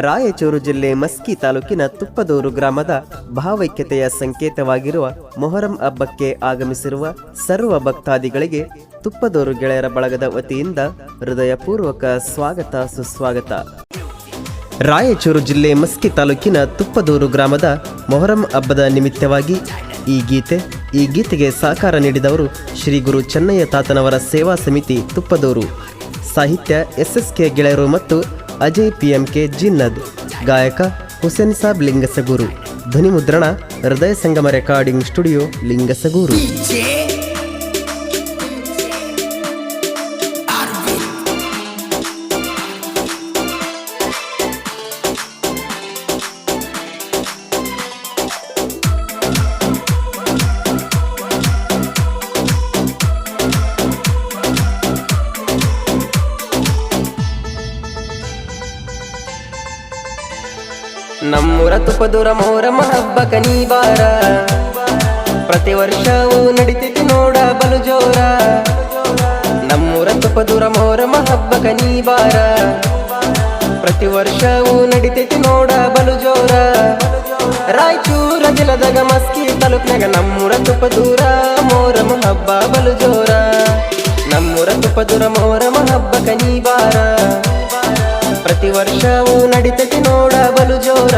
ರಾಯಚೂರು ಜಿಲ್ಲೆ ಮಸ್ಕಿ ತಾಲೂಕಿನ ತುಪ್ಪದೂರು ಗ್ರಾಮದ ಭಾವೈಕ್ಯತೆಯ ಸಂಕೇತವಾಗಿರುವ ಮೊಹರಂ ಹಬ್ಬಕ್ಕೆ ಆಗಮಿಸಿರುವ ಸರ್ವ ಭಕ್ತಾದಿಗಳಿಗೆ ತುಪ್ಪದೂರು ಗೆಳೆಯರ ಬಳಗದ ವತಿಯಿಂದ ಹೃದಯಪೂರ್ವಕ ಸ್ವಾಗತ ಸುಸ್ವಾಗತ. ರಾಯಚೂರು ಜಿಲ್ಲೆ ಮಸ್ಕಿ ತಾಲೂಕಿನ ತುಪ್ಪದೂರು ಗ್ರಾಮದ ಮೊಹರಂ ಹಬ್ಬದ ನಿಮಿತ್ತವಾಗಿ ಈ ಗೀತೆಗೆ ಸಹಕಾರ ನೀಡಿದವರು ಶ್ರೀ ಗುರು ಚೆನ್ನಯ್ಯ ತಾತನವರ ಸೇವಾ ಸಮಿತಿ ತುಪ್ಪದೂರು. ಸಾಹಿತ್ಯ SSK ಗೆಳೆಯರು ಮತ್ತು ಅಜಯ್ PMK ಜಿನ್ನದ್. ಗಾಯಕ ಹುಸೇನ್ ಸಾಬ್ ಲಿಂಗಸಗೂರು. ಧ್ವನಿ ಮುದ್ರಣ ಹೃದಯ ಸಂಗಮ ರೆಕಾರ್ಡಿಂಗ್ ಸ್ಟುಡಿಯೋ ಲಿಂಗಸಗೂರು. ನಮ್ಮೂರ ತುಪ್ಪದೂರ ಮೊಹರಂ ಹಬ್ಬಕ ನೀ ಬಾರ, ಪ್ರತಿ ವರ್ಷವೂ ನಡಿತೈತಿ ನೋಡ ಬಲು ಜೋರ. ನಮ್ಮೂರ ತುಪ್ಪದೂರ ಮೊಹರಂ ಹಬ್ಬಕ ನೀ ಬಾರ, ಪ್ರತಿ ವರ್ಷವೂ ನಡಿತೈತಿ ನೋಡ ಬಲು ಜೋರ. ರಾಯಚೂರ ಜಿಲ್ಲದಾಗ ಮಸ್ಕಿ ತಾಲೂಕ್ನಾಗ ನಮ್ಮೂರ ತುಪ್ಪದೂರ ಮೊಹರಂ ಹಬ್ಬ ಬಲು ಜೋರ. ನಮ್ಮೂರ ತುಪ್ಪದೂರ ಮೊಹರಂ ಹಬ್ಬಕ ನೀ ಬಾರ, ಪ್ರತಿ ವರ್ಷವೂ ನಡಿತೈತಿ ನೋಡ ಬಲು ಜೋರ.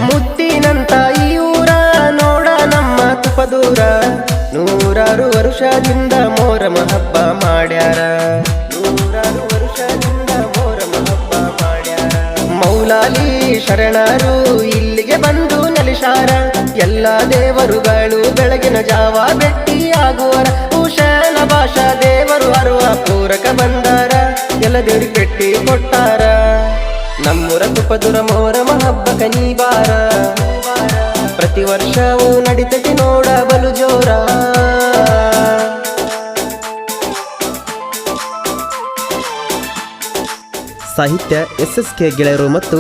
ಮುತ್ತಿನಂತ ಈ ಊರ ನೋಡ ನಮ್ಮ ತುಪ್ಪದೂರ, ನೂರಾರು ವರುಷದಿಂದ ಮೊಹರಂ ಹಬ್ಬ ಮಾಡ್ಯಾರ. ನೂರಾರು ವರುಷದಿಂದ ಮೊಹರಂ ಹಬ್ಬ ಮಾಡ್ಯಾರ. ಮೌಲಾಲಿ ಶರಣರು ಇಲ್ಲಿಗೆ ಬಂದು ನೆಲೆಸಾರ. ಎಲ್ಲ ದೇವರುಗಳು ಬೆಳಗಿನ ಜಾವ ಭೇಟಿಯಾಗುವರ. ಹುಸೇನ ಭಾಷಾ ದೇವರು ಅರುವ ಪೂರಕ ಬಂದಾರ, ಎಲ್ಲ ದೇವ್ರಿಗೆ ಭೇಟಿ ಕೊಟ್ಟಾರ. ನಮ್ಮೂರ ತುಪ್ಪದೂರ ಮೊಹರಂ ಹಬ್ಬಕ ನೀ ಬಾರ, ಪ್ರತಿ ವರ್ಷವೂ ನಡಿತೈತಿ ನೋಡ ಬಲು ಜೋರ. ಸಾಹಿತ್ಯ SSK ಗೆಳೆಯರು ಮತ್ತು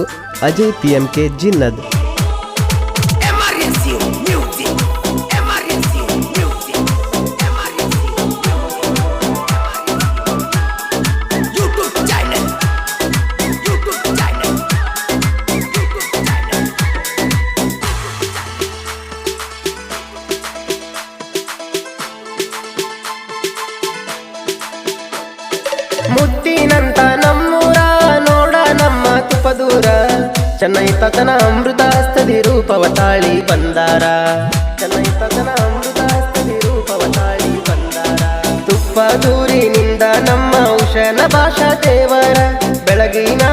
ಅಜಯ್ PMK ಜಿನ್ನದ್. ಮುತ್ತಿನಂತ ನಮ್ಮೂರ ನೋಡ ನಮ್ಮ ತುಪ್ಪದೂರ, ಚೆನ್ನೈ ತಾತನ ಅಮೃತ ಹಸ್ತದಿ ರೂಪವ ತಾಳಿ ಬಂದಾರ. ಚೆನ್ನೈ ತಾತನ ಅಮೃತ ಹಸ್ತದಿ ರೂಪವ ತಾಳಿ ಬಂದಾರ. ತುಪ್ಪದೂರಿನಿಂದ ನಮ್ಮ ಹುಸೇನ ಭಾಷಾ ದೇವರ, ಬೆಳಗಿನ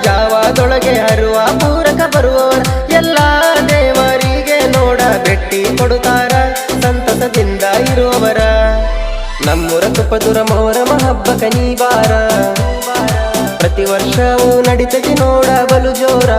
ಜಾವದೊಳಗೆ ಹರುವ ಪೂರಕ ಬರುವವರ. ಎಲ್ಲ ದೇವರಿಗೆ ನೋಡ ಭೇಟಿ ಕೊಡುತ್ತಾರ, ಸಂತಸದಿಂದ ಇರುವವರ. ನಮ್ಮೂರ ತುಪ್ಪದೂರ ಮೊಹರಂ ಹಬ್ಬಕ ನೀ ಬಾರ, ಪ್ರತಿ ವರ್ಷವೂ ನಡಿತೈತಿ ನೋಡ ಬಲು ಜೋರ.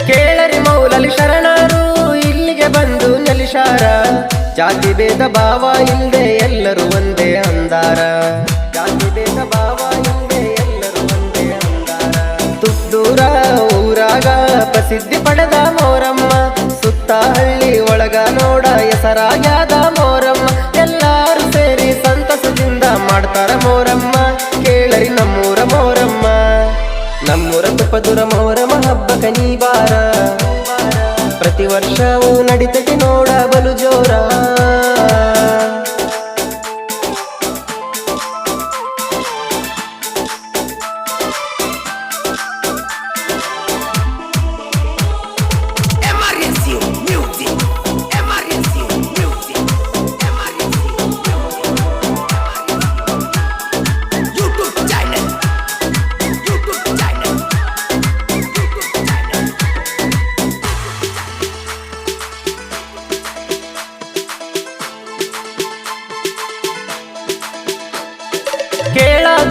ಕೇಳರಿ ಮೌಲಲಿ ಶರಣರು ಇಲ್ಲಿಗೆ ಬಂದು ನೆಲೆಸಾರ. ಜಾತಿ ಭೇದ ಭಾವ ಇಲ್ದೆ ಎಲ್ಲರೂ ಒಂದೇ ಅಂದಾರ. ಜಾತಿ ಭೇದ ಭಾವ ಇಲ್ದೆ ಎಲ್ಲರೂ ಒಂದೇ ಅಂದಾರ. ತುಪ್ಪದೂರ ಊರಾಗ ಪ್ರಸಿದ್ಧಿ ಪಡೆದ ಮೊಹರಮ್ಮ, ಸುತ್ತ ಹಳ್ಳಿ ಒಳಗ ನೋಡ ಹೆಸರಾಗ್ಯಾದ ಮೊಹರಮ್ಮ. ಎಲ್ಲಾರು ಸೇರಿ ಸಂತಸದಿಂದ ಮಾಡ್ತಾರ ಮೊಹರಮ್ಮ. ಕೇಳರಿ ನಮ್ಮೂರ ಮೊಹರಮ್ಮ. ನಮ್ಮೂರ ತುಪ್ಪದೂರ ಮೊಹರಂ ಹಬ್ಬಕ ನೀ ಬಾರ, ಪ್ರತಿ ವರ್ಷವೂ ನಡಿತೈತಿ ನೋಡ ಬಲು ಜೋರ.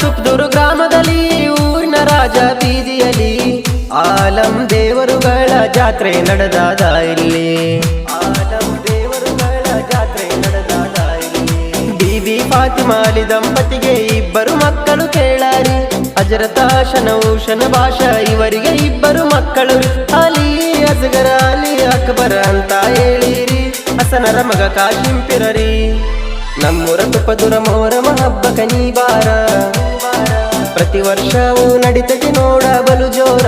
ತುಪ್ದೂರು ಗ್ರಾಮದಲ್ಲಿ ಊರಿನ ರಾಜ ಬೀದಿಯಲ್ಲಿ ಆಲಂ ದೇವರುಗಳ ಜಾತ್ರೆ ನಡೆದಾದ ಇಲ್ಲಿ. ಆಲಂ ದೇವರುಗಳ ಜಾತ್ರೆ ನಡೆದಾದ ಇಲ್ಲಿ. ಬೀಬಿ ಫಾತಿಮಾಲಿ ದಂಪತಿಗೆ ಇಬ್ಬರು ಮಕ್ಕಳು ಕೇಳಾರಿ. ಹಜರತಾಶನ ಊಷನ ಭಾಷ ಇವರಿಗೆ ಇಬ್ಬರು ಮಕ್ಕಳು. ಅಲಿ ಅಸ್ಗರ ಅಲಿ ಅಕ್ಬರ ಅಂತ ಹೇಳಿರಿ. ಹಸನರ ಮಗ ಕಾಶಿಂ ಪಿರರಿ. ನಮ್ಮೂರ ತುಪ್ಪದುರ ಮೊಹರಂ ಹಬ್ಬಕ ನೀ ಬಾರ. ಪ್ರತಿ ವರ್ಷವೂ ನಡಿತದೆ ನೋಡ ಬಲು ಜೋರ.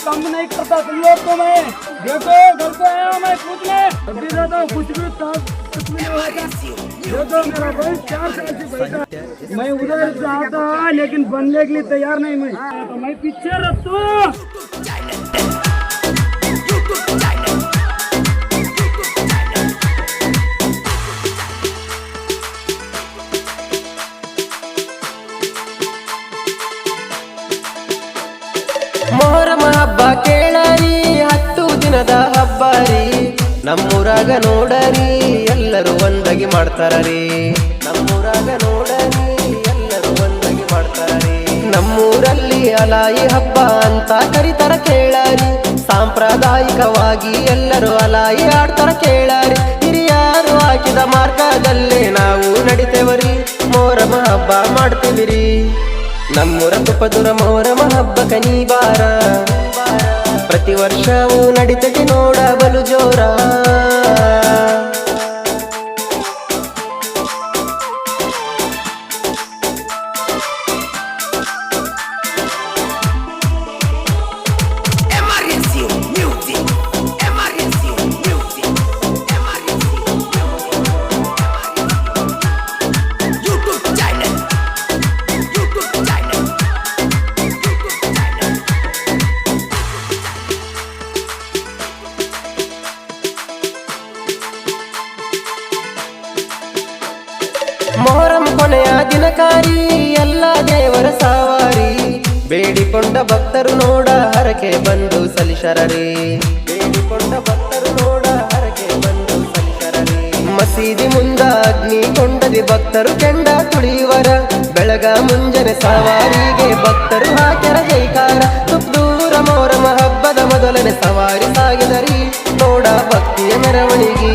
कम नहीं करता तुम लोग को मैं देखो घर पे आया मैं पूछने अभी रहता हूँ कुछ भी कुछ भी नहीं होता। देखो मेरा भाई 4 साल से बैठा मैं उधर जाता लेकिन बनने के लिए तैयार नहीं मैं तो मैं पीछे रहता हूँ। ಮೊಹರಂ ಹಬ್ಬ ಕೇಳರಿ 10 ದಿನದ ಹಬ್ಬರಿ. ನಮ್ಮೂರಾಗ ನೋಡರಿ ಎಲ್ಲರೂ ಒಂದಾಗಿ ಮಾಡ್ತಾರರಿ. ನಮ್ಮೂರಾಗ ನೋಡರಿ ಎಲ್ಲರೂ ಒಂದಾಗಿ ಮಾಡ್ತಾರರಿ. ನಮ್ಮೂರಲ್ಲಿ ಅಲಾಯಿ ಹಬ್ಬ ಅಂತ ಕರಿತಾರ ಕೇಳರಿ. ಸಾಂಪ್ರದಾಯಿಕವಾಗಿ ಎಲ್ಲರೂ ಅಲಾಯಿ ಆಡ್ತಾರ ಕೇಳರಿ. ಹಿರಿಯರು ಹಾಕಿದ ಮಾರ್ಗದಲ್ಲೇ ನಾವು ನಡಿತೇವರಿ. ಮೊಹರಂ ಹಬ್ಬ ಮಾಡ್ತೀವಿರಿ. ನಮ್ಮೂರ ತುಪ್ಪದುರ ಮೊಹರಂ ಹಬ್ಬಕ ನೀ ಬಾರ. ಪ್ರತಿ ವರ್ಷವೂ ನಡಿತದೆ ನೋಡ ಬಲು ಜೋರ. ಮೊಹರಂ ಕೊನೆಯ ದಿನಕಾರಿ ಎಲ್ಲ ದೇವರ ಸವಾರಿ. ಬೇಡಿಕೊಂಡ ಭಕ್ತರು ನೋಡ ಹರಕೆ ಬಂದು ಸಲಿಶರರಿ. ಬೇಡಿಕೊಂಡ ಭಕ್ತರು ನೋಡ ಹರಕೆ ಬಂದು ಸಲಿಶರರಿ. ಮಸೀದಿ ಮುಂದ ಅಗ್ನಿ ಕೊಂಡದಿ ಭಕ್ತರು ಕೆಂಡ ತುಳಿಯುವರ. ಬೆಳಗ ಮುಂಜಾನೆ ಸವಾರಿಗೆ ಭಕ್ತರು ಹಾಕ್ಯರ ಜೈಕಾರ. ತುಪ್ದೂರ ಮೊಹರಂ ಹಬ್ಬದ ಮೊದಲನೇ ಸವಾರಿ ಸಾಗಿದರಿ ನೋಡ ಭಕ್ತಿಯ ಮೆರವಣಿಗೆ.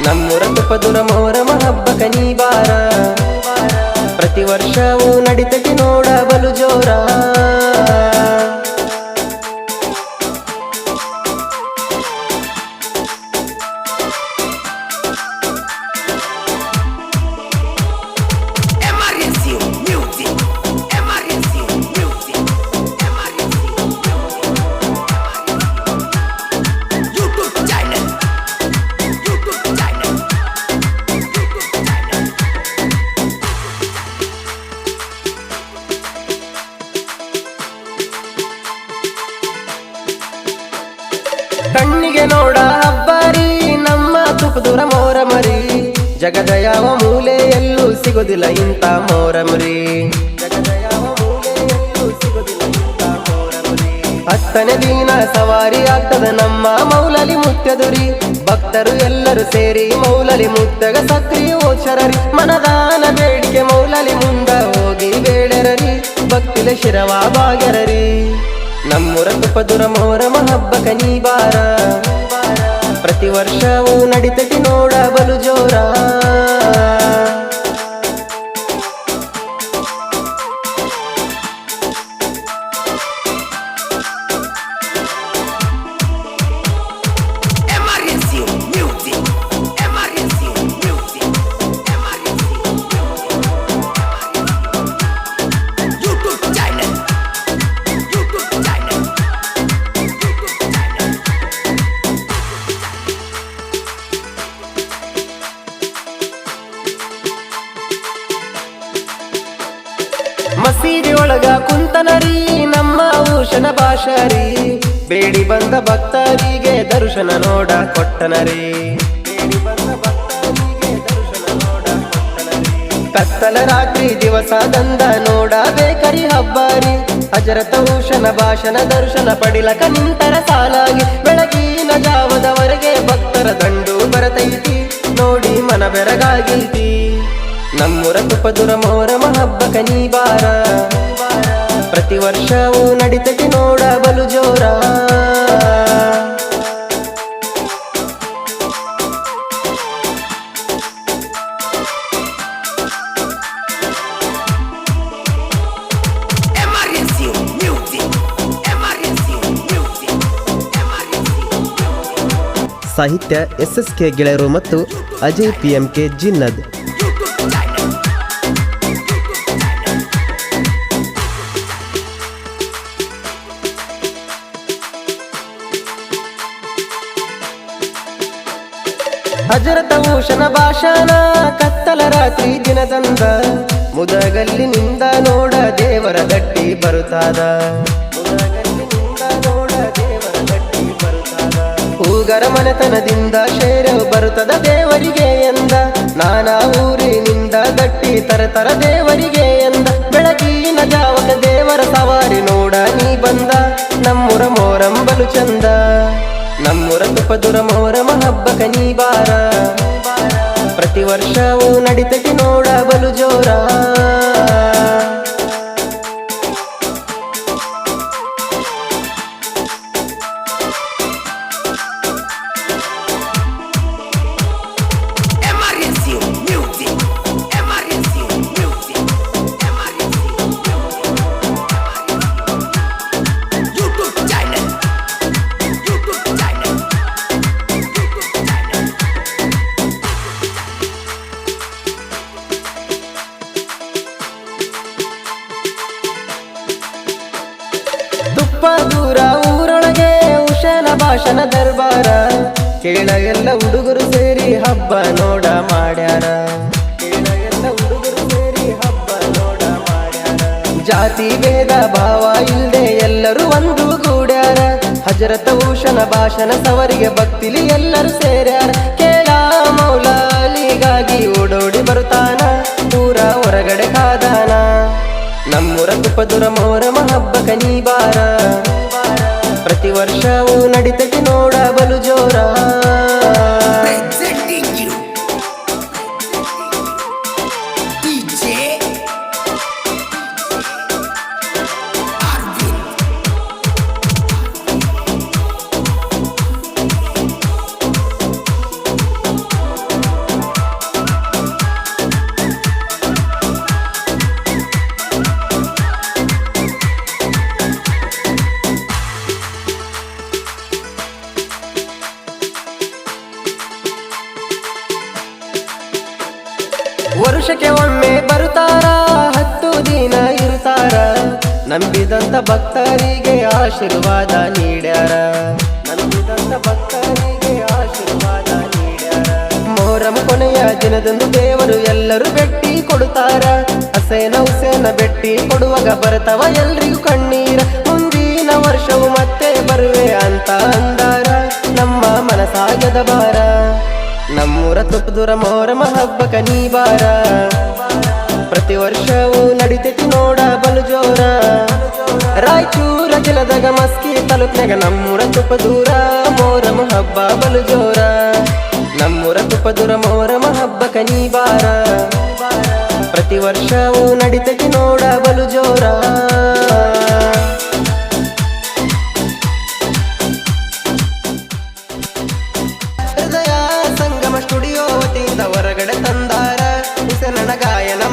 ನಮ್ಮೂರ ತುಪ್ಪದುರ ಮೊಹರಂ ಹಬ್ಬಕ ನೀ ಬಾರ. ಪ್ರತಿ ವರ್ಷವೂ ನಡಿತದೆ ನೋಡ ಬಲು ಜೋರ. ಕಣ್ಣಿಗೆ ನೋಡ ಹಬ್ಬರಿ ನಮ್ಮ ತುಪ್ಪದೂರ ಮೊಹರಮರಿ. ಜಗದ ಯಾವ ಮೂಲೆಯಲ್ಲೂ ಸಿಗೋದಿಲ್ಲ ಇಂಥ ಮೊಹರಮರಿ. ಜಗದ ಯಾವ ಮೂಲೆಯಲ್ಲೂ ಸಿಗೋದಿಲ್ಲ ಇಂಥ ಮೊಹರಮರಿ. 10ನೇ ದಿನ ಸವಾರಿ ಆಗ್ತದ ನಮ್ಮ ಮೌಲಲಿ ಮುತ್ಯದುರಿ. ಭಕ್ತರು ಎಲ್ಲರೂ ಸೇರಿ ಮೌಲಲಿ ಮುತ್ತಗ ಸಕ್ರಿ ಓಚರರಿ. ಮನದಾನ ಬೇಡಿಕೆ ಮೌಲಲಿ ಮುಂದ ಹೋಗಿ ಬೇಡರರಿ. ಭಕ್ತಿಲೆ ಶಿರವ ಬಾಗ್ಯರರಿ. ನಮ್ಮೂರ ತುಪ್ಪದುರ ಮೊಹರಂ ಹಬ್ಬಕ ನೀ ಬಾರ. ಪ್ರತಿ ವರ್ಷವೂ ನಡಿತದೆ ನೋಡ ಬಲು ಜೋರ. ಮಸೀದಿ ಒಳಗ ಕುಂತನರಿ ನಮ್ಮ ಊಷನ ಭಾಷರಿ. ಬೇಡಿ ಬಂದ ಭಕ್ತರಿಗೆ ದರ್ಶನ ನೋಡ ಕೊಟ್ಟನರಿ. ಬೇಡಿ ಬಂದ ಭಕ್ತರಿಗೆ ದರ್ಶನ ನೋಡ ಕೊಟ್ಟನರಿ. ಕತ್ತಲ ರಾತ್ರಿ ದಿವಸದಂದ ನೋಡಬೇಕರಿ ಹಬ್ಬರಿ. ಅಜರತೌಷನ ಭಾಷಣ ದರ್ಶನ ಪಡಿಲಕ ನಿಂತರ ಸಾಲಾಗಿ ಬೆಳಗಿನ ಜಾವದವರೆಗೆ ಭಕ್ತರ ದಂಡು ಬರತೈತಿ ನೋಡಿ ಮನ ಬೆರಗಾಗಿಲ್ತಿ ನಮ್ಮೂರ ತುಪ್ಪದುರ ಮೊಹರಮ ಹಬ್ಬಕ ನೀ ಬಾರ ಪ್ರತಿ ವರ್ಷವೂ ನಡಿತೈತಿ ನೋಡ ಬಲು ಜೋರ ಸಾಹಿತ್ಯ SSK ಗೆಳೆಯರು ಮತ್ತು ಅಜಯ್ PMK ಜಿನ್ನದ್. ಅಜರತೌಷನ ಭಾಷಣ ಕತ್ತಲ ರಾತ್ರಿ ದಿನದಂದ ಮುದಗಲ್ಲಿನಿಂದ ನೋಡ ದೇವರ ಗಟ್ಟಿ ಬರುತ್ತಾದ ಹೂಗರ ಮನೆತನದಿಂದ ಶೇರವು ಬರುತ್ತದ ದೇವರಿಗೆ ಎಂದ ನಾನಾ ಊರಿನಿಂದ ಗಟ್ಟಿ ತರತರ ದೇವರಿಗೆ ಎಂದ ಬೆಳಗಿನ ಜಾವಕ ದೇವರ ಸವಾರಿ ನೋಡ ನೀ ಬಂದ ನಮ್ಮೂರ ಮೊಹರಂ ಬಲು ಚಂದ ನಮ್ಮೂರ ತುಪ್ಪದುರ ಮೊಹರಮ ಹಬ್ಬಕ ನೀ ಬಾರ ಪ್ರತಿ ವರ್ಷವೂ ನಡಿತೈತಿ ನೋಡ ಬಲು ಜೋರ ತುಪ್ಪದೂರ ಊರೊಳಗೆ ಉಷನ ಭಾಷಣ ದರ್ಬಾರ ಕೇಳ ಎಲ್ಲ ಹುಡುಗರು ಸೇರಿ ಹಬ್ಬ ನೋಡ ಮಾಡ್ಯಾರ ಜಾತಿ ಭೇದ ಭಾವ ಇಲ್ದೆ ಎಲ್ಲರೂ ಒಂದು ಗೂಡ್ಯಾರ ಹಜರತೌಷನ ಭಾಷಣ ಸವರಿಗೆ ಭಕ್ತಿಲಿ ಎಲ್ಲರೂ ಸೇರ್ಯಾರ ಕೇಳ ಮೌಲ ಅಲಿಗಾಗಿ ಓಡೋಡಿ ಬರುತ್ತಾನ ಊರ ಹೊರಗಡೆ ಕಾದಾನ ನಮ್ಮೂರ ತುಪ್ಪದುರ ಮೊಹರಮ ಹಬ್ಬಕ ನೀ ಬಾರ ಪ್ರತಿ ವರ್ಷವೂ ನಡಿತೈತಿ ನೋಡ ಬಲು ಜೋರ ವರ್ಷಕ್ಕೆ ಒಮ್ಮೆ ಬರುತ್ತಾರ 10 ದಿನ ಇರುತ್ತಾರ ನಂಬಿದಂತ ಭಕ್ತರಿಗೆ ಆಶೀರ್ವಾದ ನೀಡ್ಯಾರ ಮೊಹರಂ ಕೊನೆಯ ದಿನದಂದು ದೇವರು ಎಲ್ಲರೂ ಭೇಟಿ ಕೊಡುತ್ತಾರ ಹಸೇನ ಹುಸೇನ ಭೇಟಿ ಕೊಡುವಾಗ ಬರ್ತವ ಎಲ್ರಿಗೂ ಕಣ್ಣೀರ ಮುಂದಿನ ವರ್ಷವು ಮತ್ತೆ ಬರುವೆ ಅಂತ ಅಂದಾರ ನಮ್ಮ ಮನಸಾಗದ ಬಾರ ನಮ್ಮೂರ ತುಪ್ಪದುರ ಮೊಹರಮ ಹಬ್ಬಕ ನೀ ಬಾರ ಪ್ರತಿ ವರ್ಷವೂ ನಡಿತೈತಿ ನೋಡ ಬಲು ಜೋರ ರಾಯಚೂರ ಜಿಲ್ಲದಾಗ ಮಸ್ಕಿ ತಾಲೂಕ್ನಾಗ ನಮ್ಮೂರ ತುಪ್ಪದೂರ ಮೊಹರಮ ಹಬ್ಬ ಬಲು ಜೋರ ನಮ್ಮೂರ ತುಪ್ಪದುರ ಮೊಹರಮ ಹಬ್ಬಕ ನೀ ಬಾರ ಪ್ರತಿ ವರ್ಷವೂ ನಡಿತೈತಿ ನೋಡ ಬಲು ಜೋರ ಸ್ಟುಡಿಯೋ ವತಿಯಿಂದ ಹೊರಗಡೆ ತಂದಾರ ಹುಸೇನನ ಗಾಯನ